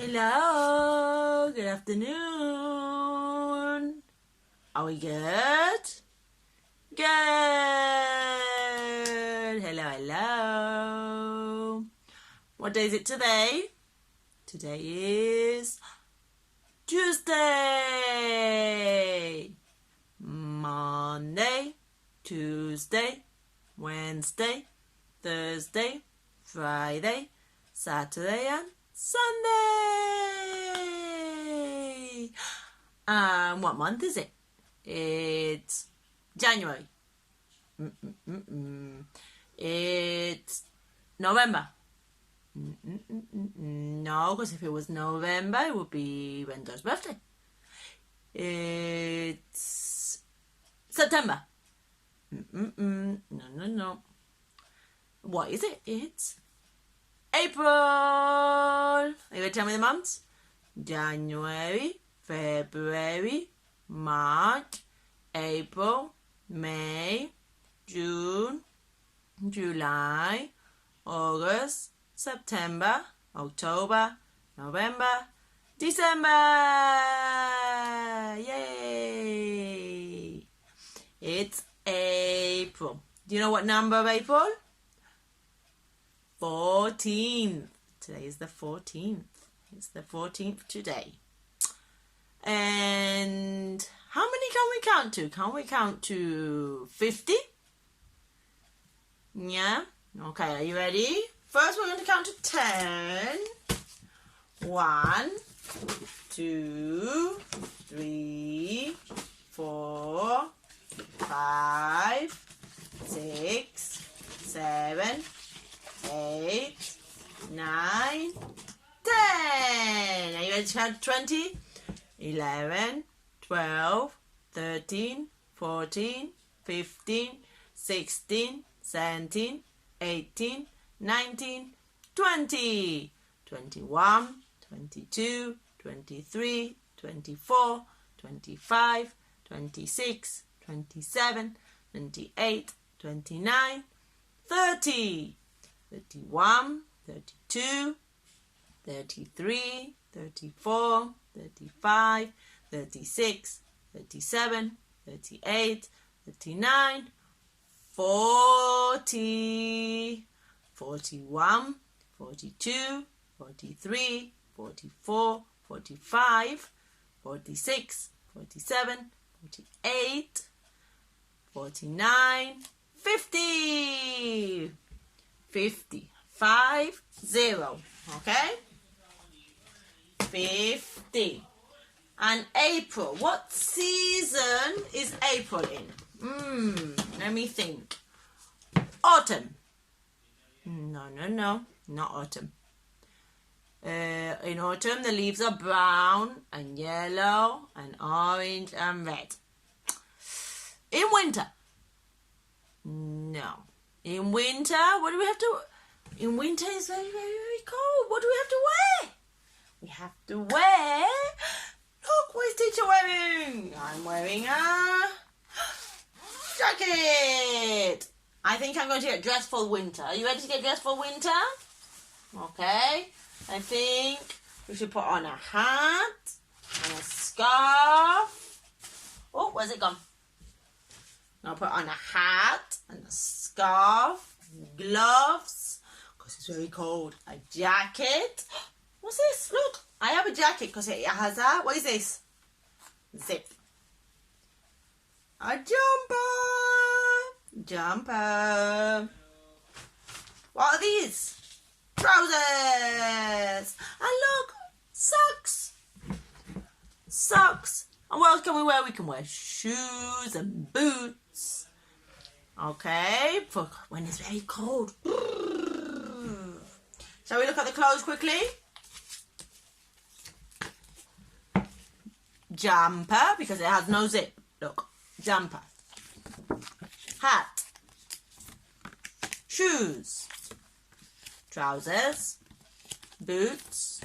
Hello, good afternoon. Are we good? Good. Hello, hello. What day is it today? Today is Tuesday. Monday, Tuesday, Wednesday, Thursday, Friday, Saturday and Sunday. What month is it? It's January. It's November. No, because if it was November, it would be Wendo's birthday. It's September. No. What is it? It's April. Are you going to tell me the months? January, February, March, April, May, June, July, August, September, October, November, December. Yay! It's April. Do you know what number of April? 14th. Today is the 14th. It's the 14th today. And how many can we count to? Can we count to 50? Yeah? Okay, are you ready? First we're going to count to 10. 1, 2, 3, 4, 5, 6, 7, 8, 9, 10. Are you ready to count 20? 11, 12, 13, 14, 15, 16, 17, 18, 19, 20. 21, 22, 23, 24, 25, 26, 27, 28, 29, 30. 31, 32, 33, 34, 35, 36, 37, 38, 39, 40, 41, 42, 43, 44, 45, 46, 47, 48, 49, 50. 50. 50. Okay? 50. And April. What season is April in? Let me think. Autumn. No. Not autumn. In autumn, the leaves are brown and yellow and orange and red. In winter. No. In winter, what do we have to... In winter, it's very, very, very cold. What do we have to wear? We have to wear... Look, what is teacher wearing? I'm wearing a... jacket. I think I'm going to get dressed for winter. Are you ready to get dressed for winter? Okay. I think we should put on a hat and a scarf. Oh, where's it gone? Now put on a hat and a scarf, gloves, because it's very cold, a jacket. What's this? Look, I have a jacket because it has a, what is this? Zip. A jumper. What are these? Trousers. And look, socks. And what else can we wear? We can wear shoes and boots. Okay, for when it's very cold. Shall we look at the clothes quickly? Jumper, because it has no zip. Look, jumper. Hat. Shoes. Trousers. Boots.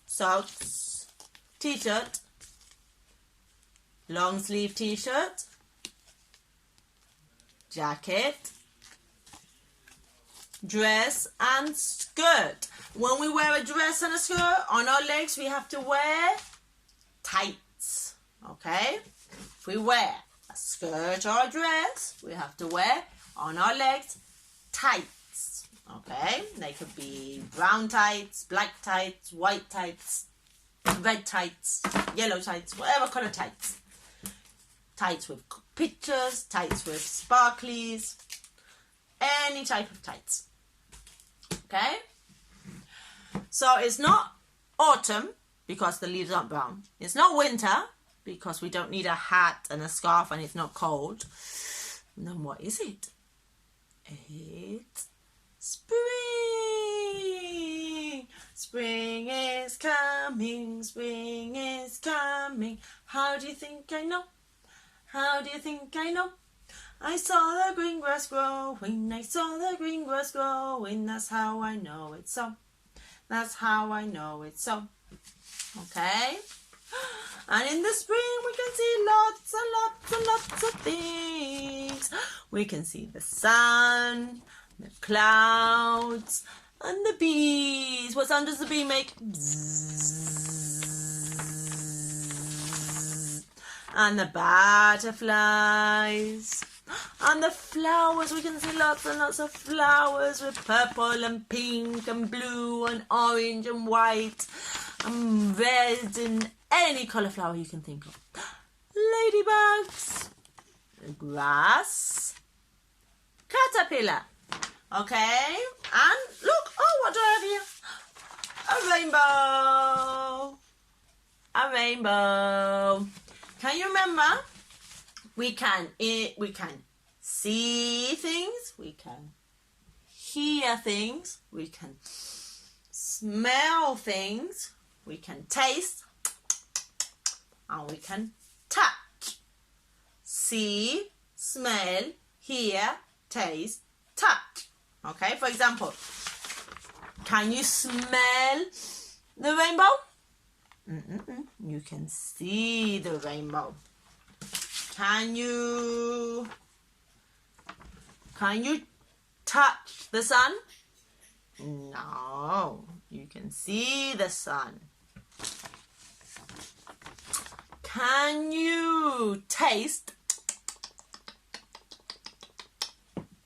Socks. T-shirt. Long sleeve t-shirt. Jacket. Dress and skirt. when we wear a dress and a skirt, on our legs we have to wear tights, okay? If we wear a skirt or a dress, we have to wear on our legs tights, okay? They could be brown tights, black tights, white tights, red tights, yellow tights, whatever color tights. Tights with pictures, tights with sparklies, any type of tights, okay? So it's not autumn because the leaves aren't brown. It's not winter because we don't need a hat and a scarf and it's not cold. And then what is it? It's spring. Spring is coming. Spring is coming. How do you think I know? How do you think I know? I saw the green grass growing. I saw the green grass growing. That's how I know it's so. That's how I know it's so. Okay? And in the spring we can see lots and lots and lots of things. We can see the sun, the clouds, and the bees. What sound does the bee make? Bzzz. And the butterflies. And the flowers, we can see lots and lots of flowers with purple and pink and blue and orange and white and red and any colour flower you can think of. Ladybugs, grass, caterpillar. Okay, and look, oh, what do I have here? A rainbow. A rainbow. Can you remember? We can see things, we can hear things, we can smell things, we can taste, and we can touch. See, smell, hear, taste, touch. Okay, for example, can you smell the rainbow? You can see the rainbow. Can you touch the sun? No, you can see the sun. Can you taste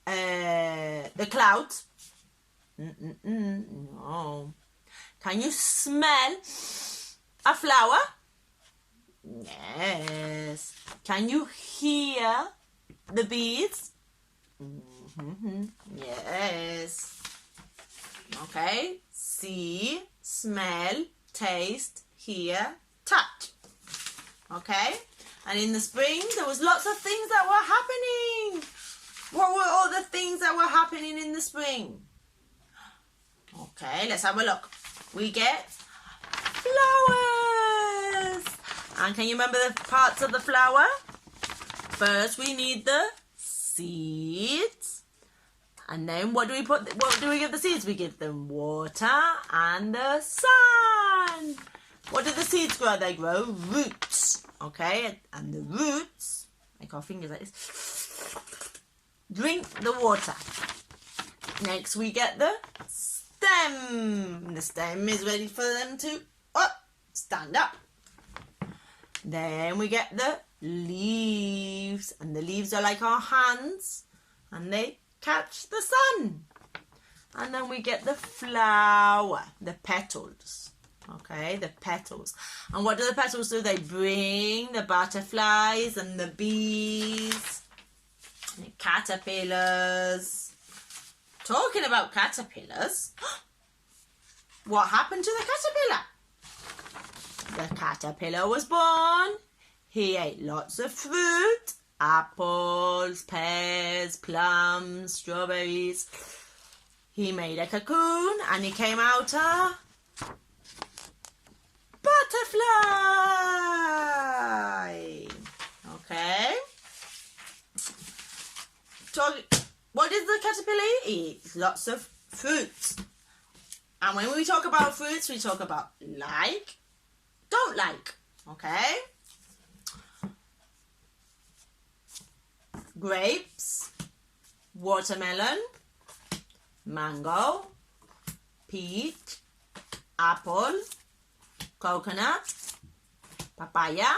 the clouds? No. Can you smell a flower? Yes. Can you hear the bees? Yes. Okay. See, smell, taste, hear, touch. Okay. And in the spring, there was lots of things that were happening. What were all the things that were happening in the spring? Okay, let's have a look. We get flowers. And can you remember the parts of the flower? First, we need the seeds. And then what do we give the seeds? We give them water and the sun. What do the seeds grow? They grow roots. Okay, and the roots, make our fingers like this, drink the water. Next, we get the stem. The stem is ready for them to stand up. Then we get the leaves, and the leaves are like our hands, and they catch the sun. And then we get the flower, the petals. Okay, the petals. And what do the petals do? They bring the butterflies and the bees, and the caterpillars. Talking about caterpillars, what happened to the caterpillar? The caterpillar was born. He ate lots of fruit, apples, pears, plums, strawberries. He made a cocoon and he came out a butterfly. Okay. What does the caterpillar eat? He eats lots of fruits. And when we talk about fruits, we talk about like, don't like. Okay. Grapes, watermelon, mango, peach, apple, coconut, papaya,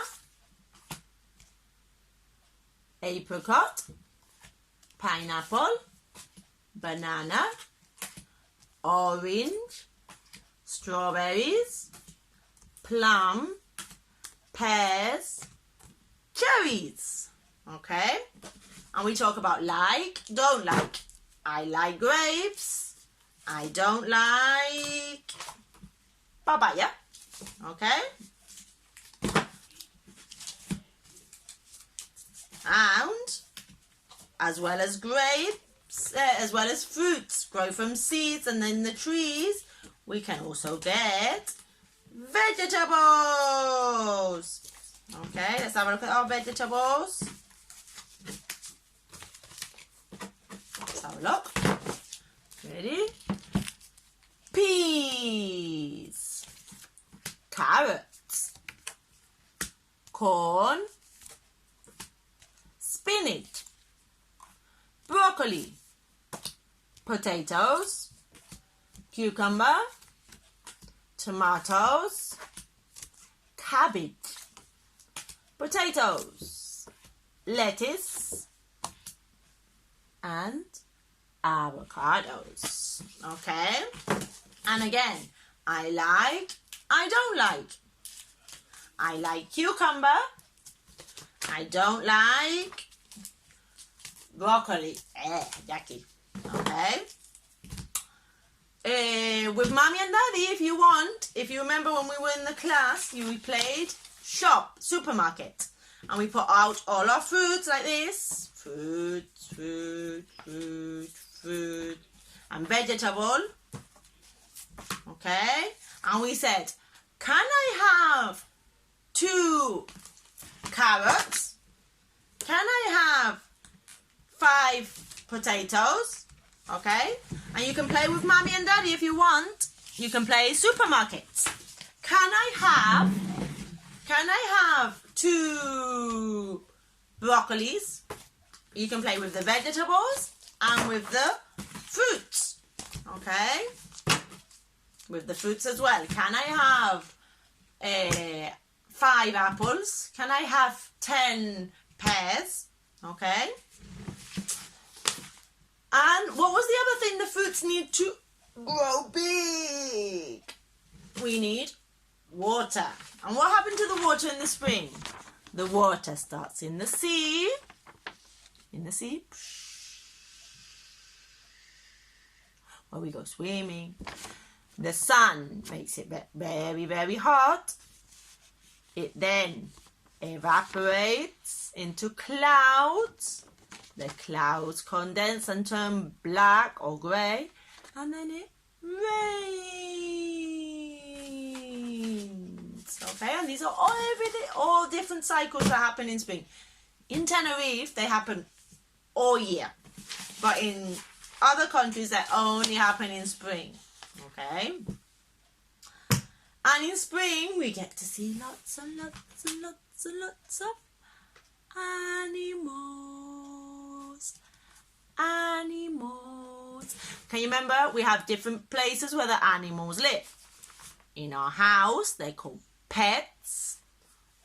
apricot, pineapple, banana, orange, strawberries, plum, pears, cherries. Okay? And we talk about like, don't like. I like grapes. I don't like papaya. Okay? And as well as grapes, as well as fruits grow from seeds and then the trees, we can also get vegetables. Okay, let's have a look at our vegetables. Let's have a look. Ready? Peas, carrots, corn, spinach, broccoli, potatoes, cucumber, tomatoes, cabbage, potatoes, lettuce, and avocados. Okay? And again, I like, I don't like. I like cucumber. I don't like broccoli. Yucky. Okay? With mommy and daddy, if you want, if you remember when we were in the class, we played supermarket. And we put out all our fruits like this. Fruit, and vegetable. Okay? And we said, can I have 2 carrots? Can I have 5 potatoes? Okay? And you can play with mommy and daddy if you want. You can play supermarkets. Can I have 2 broccolis? You can play with the vegetables and with the fruits. Okay? With the fruits as well. Can I have 5 apples? Can I have 10 pears? Okay? And what was the other thing the fruits need to grow big? We need water. And what happened to the water in the spring? The water starts in the sea. In the sea. Where we go swimming. The sun makes it very, very hot. It then evaporates into clouds. The clouds condense and turn black or grey. And then it rains. Okay, and these are all different cycles that happen in spring. In Tenerife, they happen all year. But in other countries, they only happen in spring. Okay? And in spring, we get to see lots and lots and lots and lots of animals. Animals. Can you remember? We have different places where the animals live. In our house, they're called pets.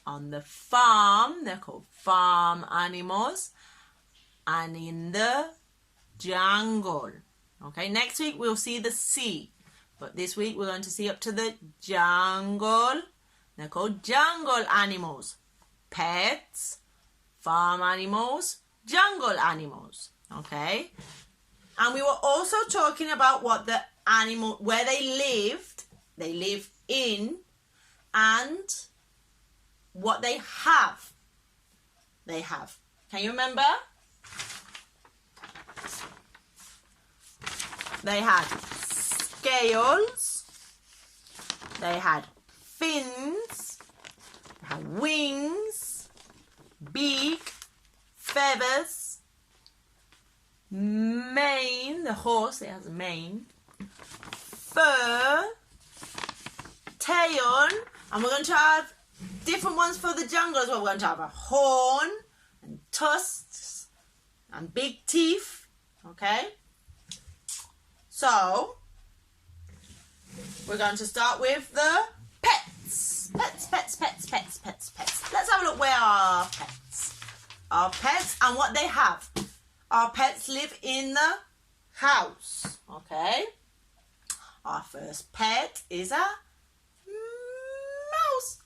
On the farm, they're called farm animals. And in the jungle. Okay, next week we'll see the sea. But this week we're going to see up to the jungle. They're called jungle animals. Pets, farm animals, jungle animals. Okay? And we were also talking about what the animal, where they lived in, and what they have. They have. Can you remember? They had scales, they had fins, they had wings, beak, feathers, mane, the horse, it has a mane, fur, tail, and we're going to have different ones for the jungle as well. We're going to have a horn, and tusks, and big teeth, okay? So, we're going to start with the pets. Pets. Let's have a look where our pets. Our pets and what they have. Our pets live in the house. Okay. Our first pet is a mouse.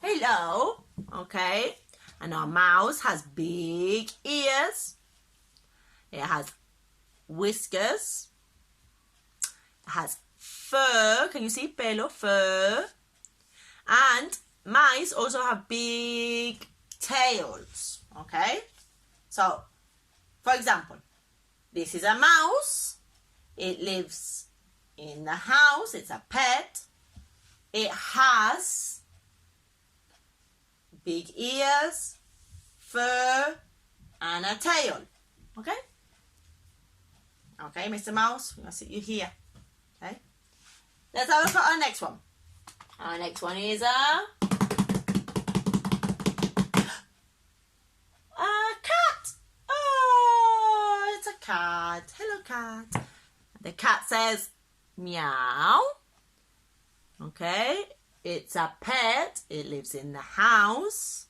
Hello. Okay. And our mouse has big ears. It has whiskers. It has fur. Can you see pelo? Fur. And mice also have big tails. Okay. So, for example, this is a mouse. It lives in the house. It's a pet. It has big ears, fur, and a tail. Okay? Okay, Mr. Mouse, I'll sit you here. Okay? Let's have a look at our next one. Our next one is a cat. Oh, it's a cat. Hello, cat. The cat says meow. Okay? It's a pet. It lives in the house.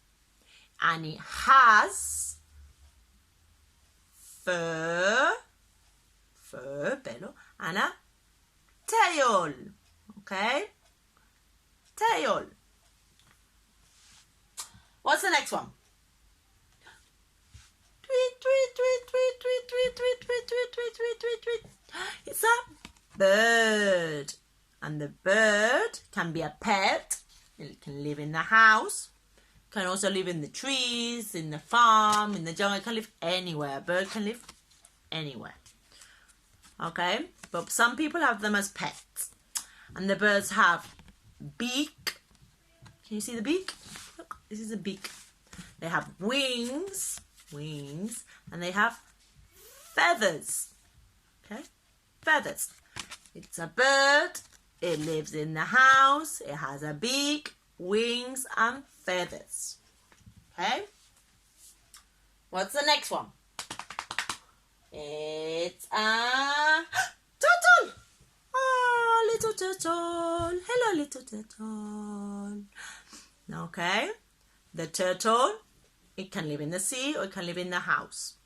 And it has fur, pelo, and a tail. Okay? Tail. What's the next one? Tweet, tweet, tweet, tweet, tweet, tweet, tweet, tweet, tweet, tweet, tweet, tweet, tweet. It's a bird. And the bird can be a pet. It can live in the house. It can also live in the trees, in the farm, in the jungle. It can live anywhere. A bird can live anywhere. Okay? But some people have them as pets. And the birds have beak. Can you see the beak? Look, this is a beak. They have wings. And they have feathers. Okay? Feathers. It's a bird. It lives in the house. It has a beak, wings, and feathers. Okay? What's the next one? It's a turtle. Oh, little turtle. Hello, little turtle. Okay? The turtle, it can live in the sea or it can live in the house.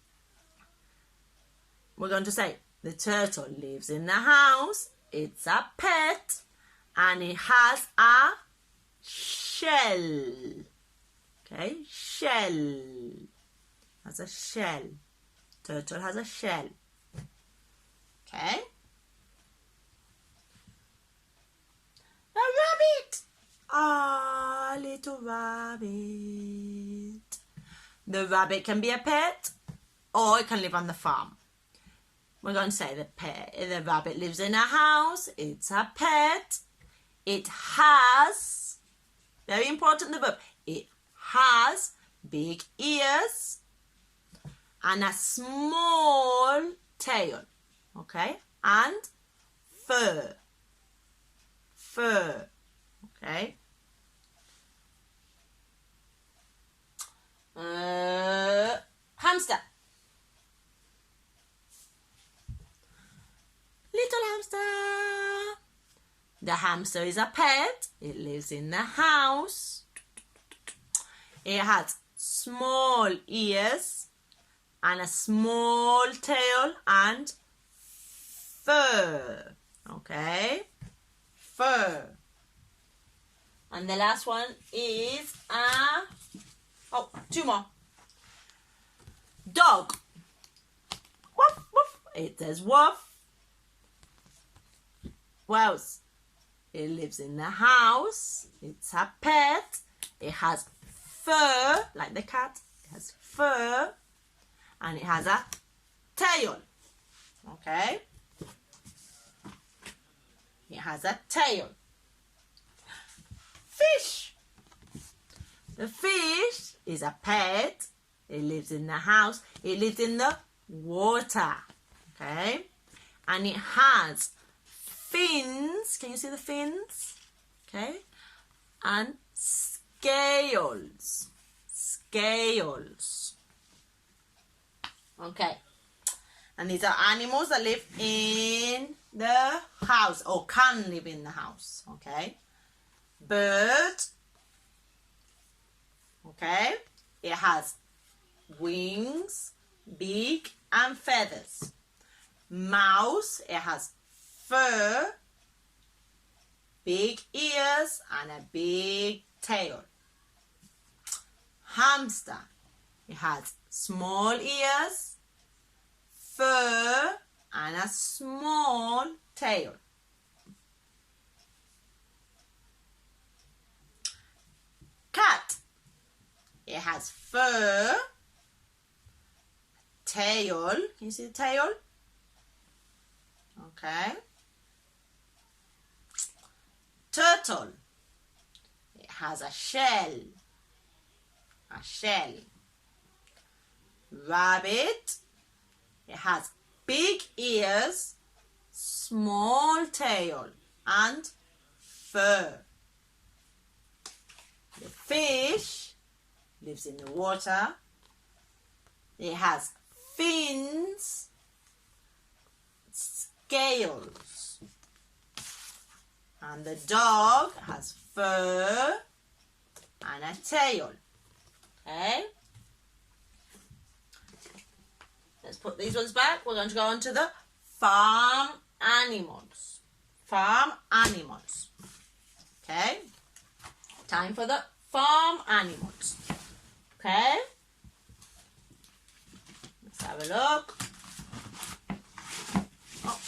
We're going to say the turtle lives in the house. It's a pet and it has a shell. Okay, shell. Has a shell. Turtle has a shell. Okay. A rabbit. Ah, little rabbit. The rabbit can be a pet or it can live on the farm. We're going to say the rabbit lives in a house. It's a pet. It has, very important, the verb. It has big ears and a small tail. Okay? And fur. Okay? Hamster. Little hamster. The hamster is a pet. It lives in the house. It has small ears and a small tail and fur. Okay? Fur. And the last one is two more. Dog. Woof, woof. It says woof. What else? It lives in the house. It's a pet. It has fur, like the cat. It has fur. And it has a tail. Okay? It has a tail. Fish. The fish is a pet. It lives in the house. It lives in the water. Okay? And it has fins. Can you see the fins? Okay? And scales. Scales. Okay. And these are animals that live in the house or can live in the house. Okay. Bird. Okay. It has wings, beak, and feathers. Mouse. It has fur, big ears, and a big tail. Hamster. It has small ears, fur, and a small tail. Cat. It has fur, tail. Can you see the tail? Okay. Turtle. It has a shell. A shell. Rabbit. It has big ears, small tail, and fur. The fish lives in the water. It has fins, scales. And the dog has fur and a tail. Okay? Let's put these ones back. We're going to go on to the farm animals. Farm animals. Okay? Time for the farm animals. Okay? Let's have a look. Oh.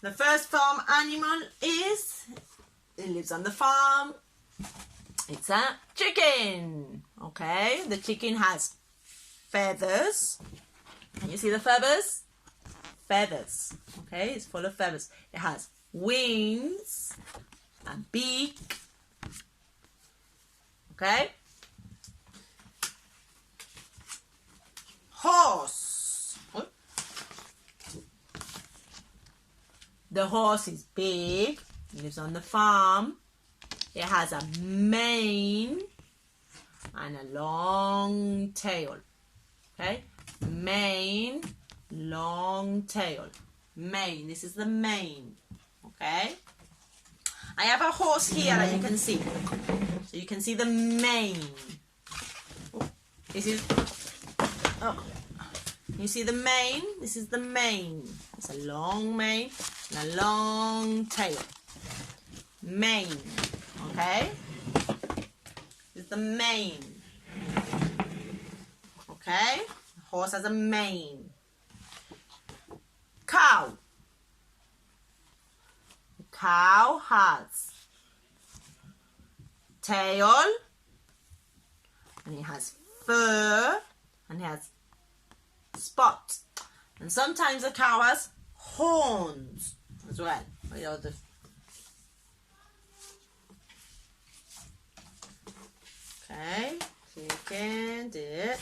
The first farm animal is, it lives on the farm. It's a chicken. Okay, the chicken has feathers. Can you see the feathers? Feathers. Okay, it's full of feathers. It has wings, a beak. Okay. Horse. The horse is big. It lives on the farm. It has a mane and a long tail. Okay? Mane, long tail. Mane. This is the mane. Okay? I have a horse here that you can see. So you can see the mane. This is... Oh. You see the mane? This is the mane. It's a long mane and a long tail. Mane. Okay? This is the mane. Okay? The horse has a mane. Cow. The cow has tail, and it has fur, and it has spots. And sometimes the cow has horns as well. You know, okay, so you can do it.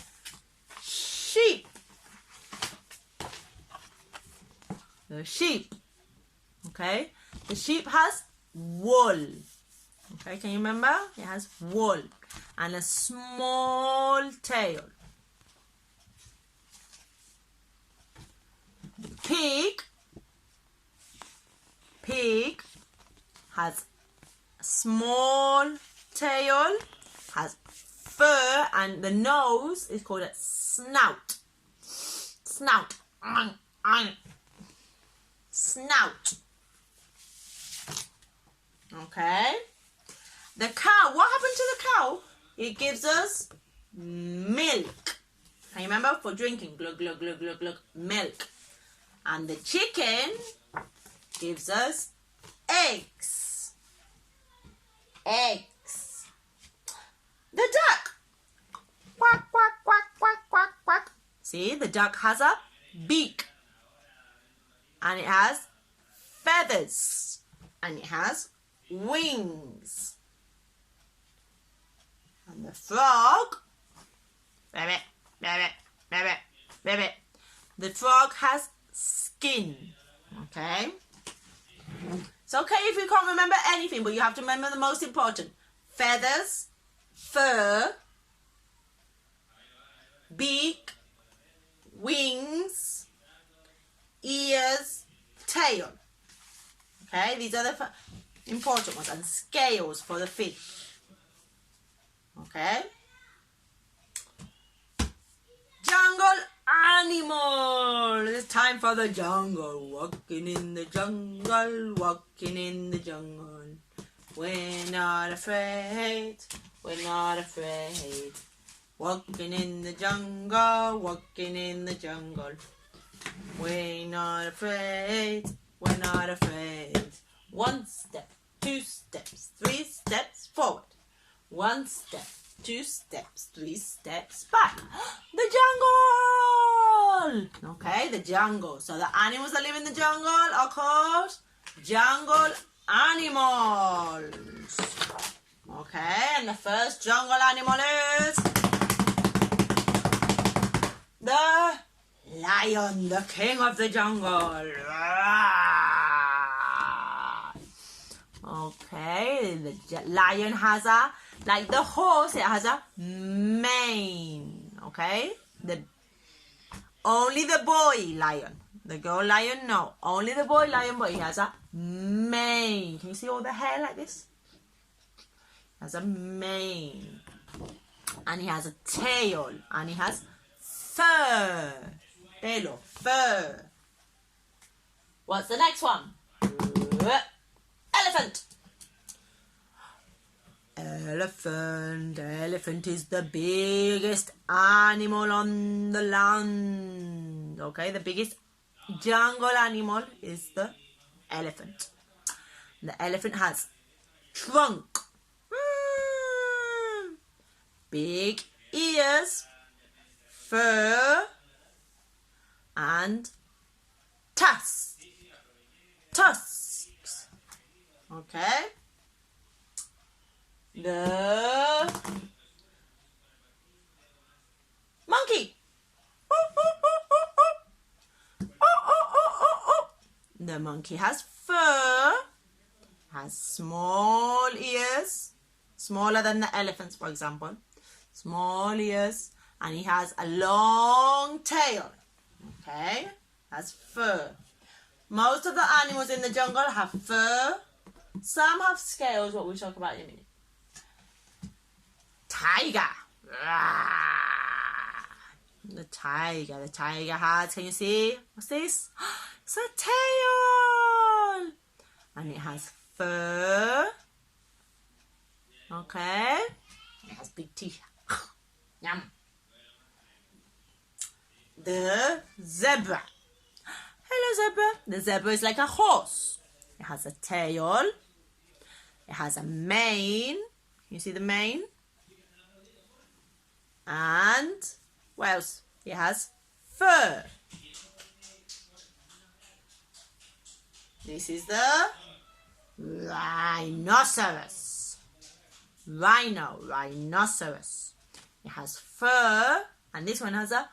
Sheep. The sheep. Okay, the sheep has wool. Okay, can you remember? It has wool and a small tail. Pig has a small tail, has fur, and the nose is called a snout. Snout. Snout. Okay. The cow, what happened to the cow? It gives us milk. Can you remember? For drinking, glug, glug, glug, glug, glug, milk. And the chicken gives us eggs. Eggs. The duck. Quack, quack, quack, quack, quack, quack. See, the duck has a beak. And it has feathers. And it has wings. And the frog. Rabbit, rabbit, rabbit, rabbit. The frog has skin. Okay? It's okay if you can't remember anything, but you have to remember the most important. feathers, fur, beak, wings, ears, tail. Okay, these are the important ones. And scales for the fish. Okay. Jungle animal. It's time for the jungle. Walking in the jungle, walking in the jungle. We're not afraid, we're not afraid. Walking in the jungle, walking in the jungle. We're not afraid, we're not afraid. 1 step, 2 steps, 3 steps forward. 1 step, 2 steps, 3 steps back. The jungle! Okay, the jungle. So the animals that live in the jungle are called jungle animals. Okay, and the first jungle animal is the lion, the king of the jungle. Okay, the lion has a, like the horse, it has a mane. Okay, only the boy lion. The girl lion, no. Only the boy lion, but he has a mane. Can you see all the hair like this? He has a mane. And he has a tail. And he has fur. Pelo, fur. What's the next one? Elephant. Elephant. Elephant is the biggest animal on the land. Okay, the biggest jungle animal is the elephant. The elephant has trunk, big ears, fur, and tusks. Okay. The monkey. The monkey has fur, has small ears, smaller than the elephants, for example. Small ears, and he has a long tail. Okay, has fur. Most of the animals in the jungle have fur. Some have scales, what we'll talk about in a minute. Tiger. The tiger has, can you see? What's this? It's a tail. And it has fur. Okay. It has big teeth. Yum. The zebra. Hello, zebra. The zebra is like a horse. It has a tail. It has a mane. You see the mane? And what else? It has fur. This is the rhinoceros. Rhinoceros. It has fur, and this one has a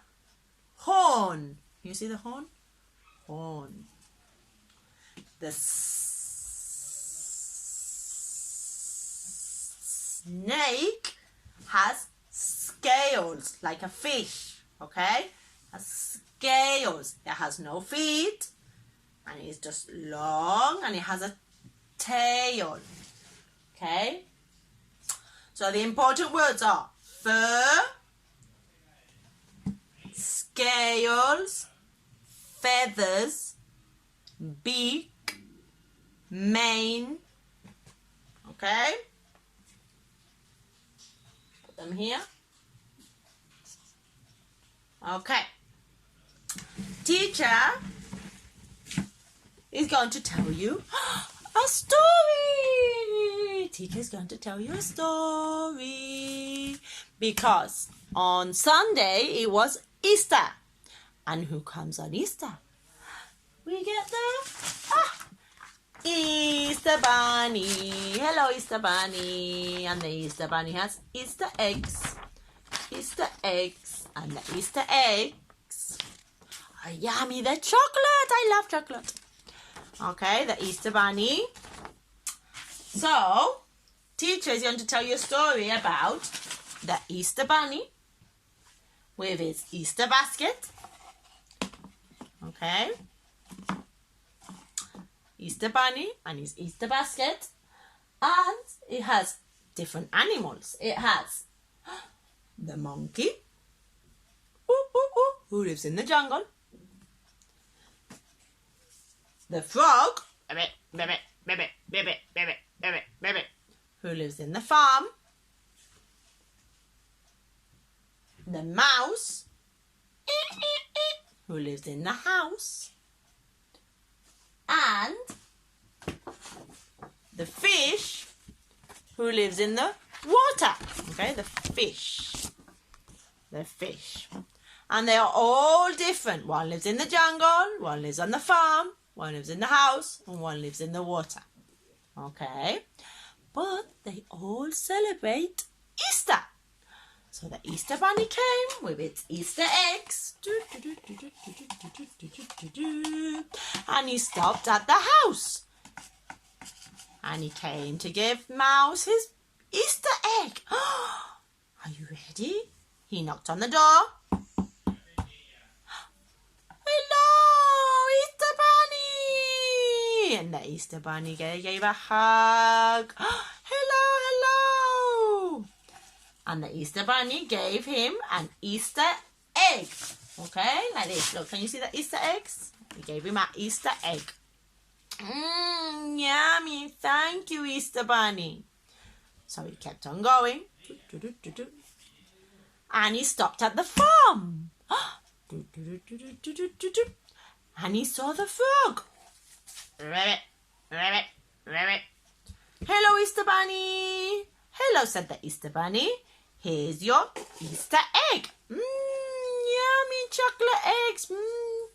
horn. You see the horn? Horn. The snake has scales, like a fish, okay? Has scales. It has no feet, and it's just long, and it has a tail, okay? So the important words are fur, scales, feathers, beak, mane, okay? Put them here. Okay. Teacher is going to tell you a story. Teacher is going to tell you a story because on Sunday it was Easter. And who comes on Easter? We get the Easter Bunny. Hello, Easter Bunny. And the Easter Bunny has Easter eggs. Easter eggs. And the Easter eggs are yummy. They're chocolate. I love chocolate. Okay, the Easter Bunny. So, teacher is going to tell you a story about the Easter Bunny with his Easter basket. Okay. Easter Bunny and his Easter basket. And it has different animals. It has the monkey, who lives in the jungle. The frog, who lives in the farm. The mouse, who lives in the house. And the fish, who lives in the water. Okay, the fish. The fish. And they are all different. One lives in the jungle, one lives on the farm, one lives in the house, and one lives in the water. Okay? But they all celebrate Easter. So the Easter Bunny came with its Easter eggs. And he stopped at the house. And he came to give Mouse his Easter egg. Are you ready? He knocked on the door. Hello, Easter Bunny! And the Easter Bunny gave a hug. Hello, hello! And the Easter Bunny gave him an Easter egg. Okay, like this. Look, can you see the Easter eggs? He gave him an Easter egg. Yummy. Thank you, Easter Bunny. So he kept on going. And he stopped at the farm. And he saw the frog. Rabbit, rabbit, rabbit. Hello, Easter Bunny. Hello, said the Easter Bunny. Here's your Easter egg. Yummy chocolate eggs.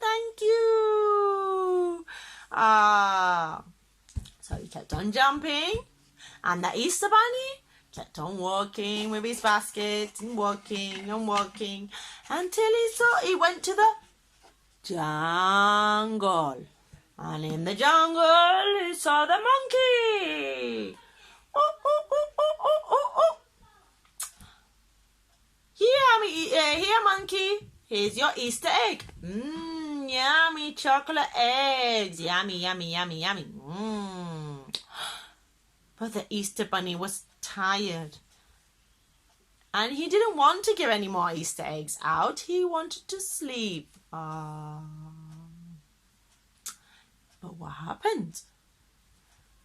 Thank you. So he kept on jumping. And the Easter Bunny kept on walking with his basket and walking until he went to the jungle. And in the jungle he saw the monkey. Here, monkey. Here's your Easter egg. Yummy chocolate eggs. Yummy, yummy, yummy, yummy. But the Easter Bunny was tired. And he didn't want to give any more Easter eggs out. He wanted to sleep. But what happened?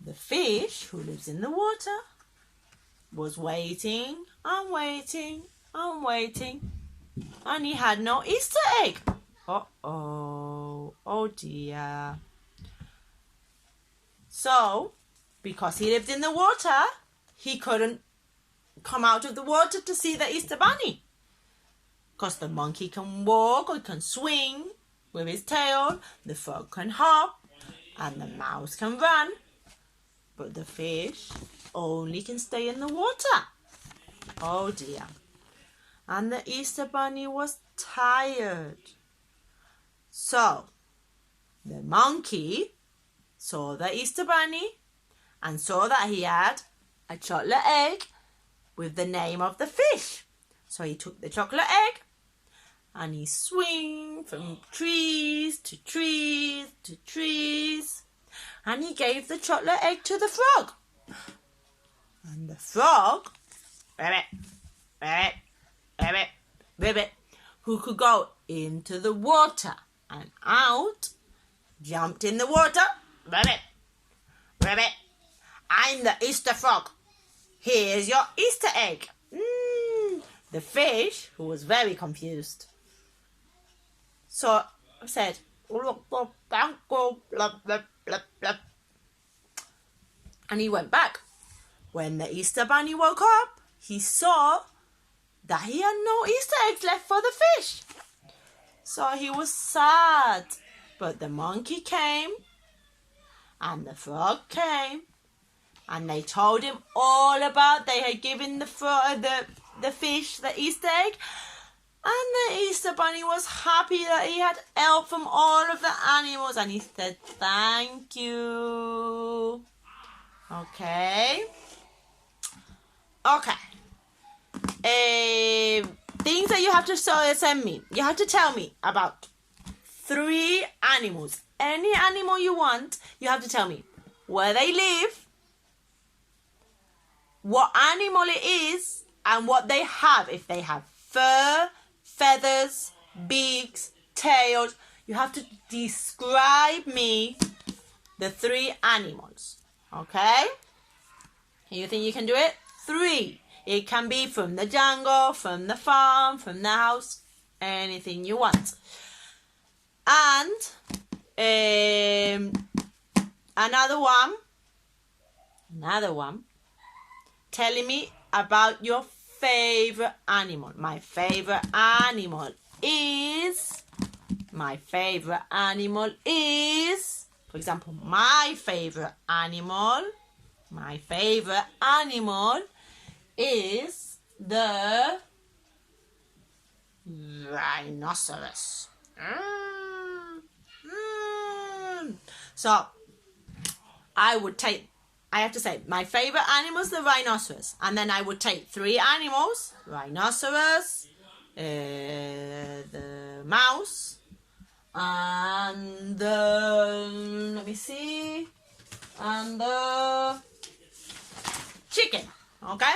The fish, who lives in the water, was waiting and waiting and waiting. And he had no Easter egg. Oh dear. So, because he lived in the water, he couldn't come out of the water to see the Easter Bunny. Because the monkey can walk or can swing with his tail, the frog can hop, and the mouse can run. But the fish only can stay in the water. Oh dear. And the Easter Bunny was tired. So, the monkey saw the Easter Bunny and saw that he had a chocolate egg with the name of the fish. So he took the chocolate egg and he swung from trees to trees to trees, and he gave the chocolate egg to the frog. And the frog, ribbit, who could go into the water and out, jumped in the water. Ribbit, I'm the Easter frog. Here's your Easter egg. The fish, who was very confused, so said, thank you, and he went back. When the Easter Bunny woke up, he saw that he had no Easter eggs left for the fish. So he was sad. But the monkey came and the frog came, and they told him all about they had given the fish the Easter egg. And the Easter Bunny was happy that he had help from all of the animals, and he said, thank you. Okay. Okay. Things that you have to send me. You have to tell me about 3 animals. Any animal you want, you have to tell me where they live, what animal it is, and what they have. If they have fur, feathers, beaks, tails. You have to describe me the 3 animals. Okay? You think you can do it? 3. It can be from the jungle, from the farm, from the house, anything you want. And another one, telling me about your favorite animal. My favorite animal is, for example, my favorite animal is the rhinoceros. So I have to say my favorite animal is the rhinoceros, and then I would take 3 animals: rhinoceros, the mouse, and the chicken. Okay?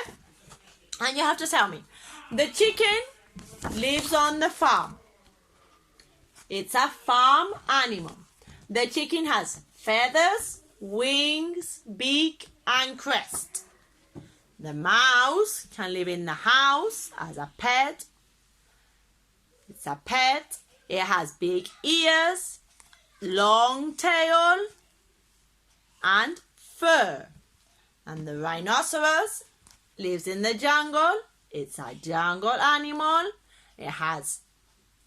And you have to tell me, the chicken lives on the farm. It's a farm animal. The chicken has feathers, wings, beak, and crest. The mouse can live in the house as a pet. It's a pet. It has big ears, long tail, and fur. And the rhinoceros lives in the jungle. It's a jungle animal. It has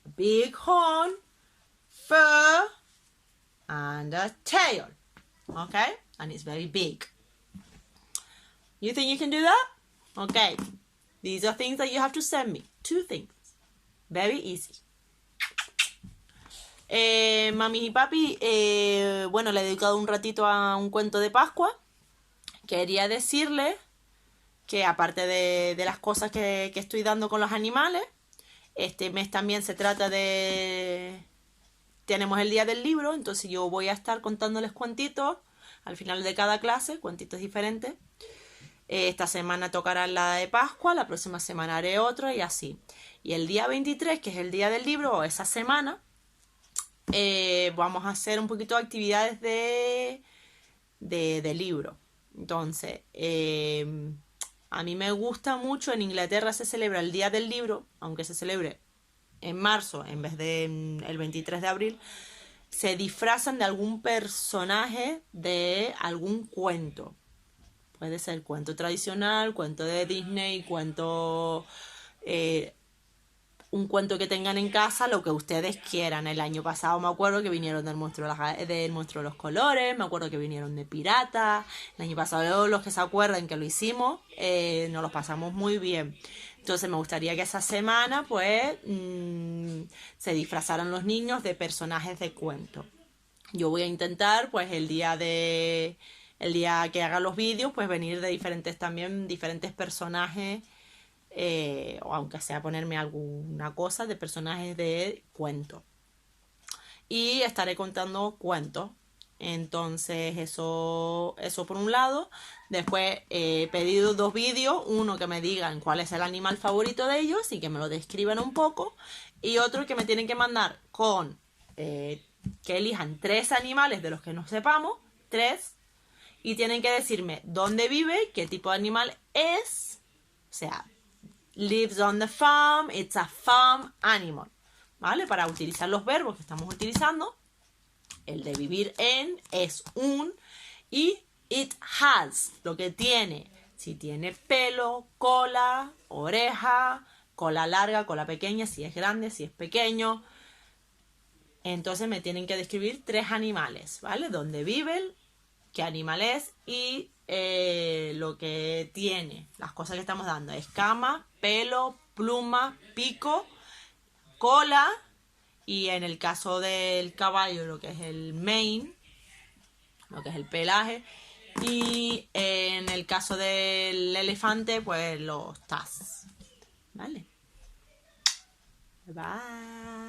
a big horn, fur, and a tail. Okay? And it's very big. You think you can do that? Okay. These are things that you have to send me. 2 things. Very easy. Mami y papi, bueno, le he dedicado un ratito a un cuento de Pascua. Quería decirle que aparte de las cosas que estoy dando con los animales, este mes también se trata de... Tenemos el día del libro, entonces yo voy a estar contándoles cuentitos al final de cada clase, cuentitos diferentes. Esta semana tocará la de Pascua, la próxima semana haré otro y así. Y el día 23, que es el día del libro, esa semana, vamos a hacer un poquito de actividades de libro. Entonces, a mí me gusta mucho, en Inglaterra se celebra el Día del Libro, aunque se celebre en marzo en vez de el 23 de abril, se disfrazan de algún personaje de algún cuento. Puede ser cuento tradicional, cuento de Disney, un cuento que tengan en casa, lo que ustedes quieran. El año pasado me acuerdo que vinieron del monstruo de los colores, me acuerdo que vinieron de pirata. El año pasado, los que se acuerdan que lo hicimos, nos lo pasamos muy bien. Entonces me gustaría que esa semana pues se disfrazaran los niños de personajes de cuento. Yo voy a intentar pues el día que haga los vídeos pues venir de diferentes personajes, o aunque sea ponerme alguna cosa de personajes de cuento, y estaré contando cuentos. Entonces eso por un lado. Después he pedido 2 vídeos, uno que me digan cuál es el animal favorito de ellos y que me lo describan un poco, y otro que me tienen que mandar con que elijan 3 animales de los que no sepamos, 3, y tienen que decirme dónde vive, qué tipo de animal es, o sea, lives on the farm, it's a farm animal, ¿vale? Para utilizar los verbos que estamos utilizando, el de vivir en es un, y it has, lo que tiene, si tiene pelo, cola, oreja, cola larga, cola pequeña, si es grande, si es pequeño. Entonces me tienen que describir 3 animales, ¿vale? Dónde viven, qué animal es y lo que tiene, las cosas que estamos dando: escama, pelo, pluma, pico, cola, y en el caso del caballo lo que es el mane, lo que es el pelaje, Y en el caso del elefante, pues los tas. ¿Vale? Bye.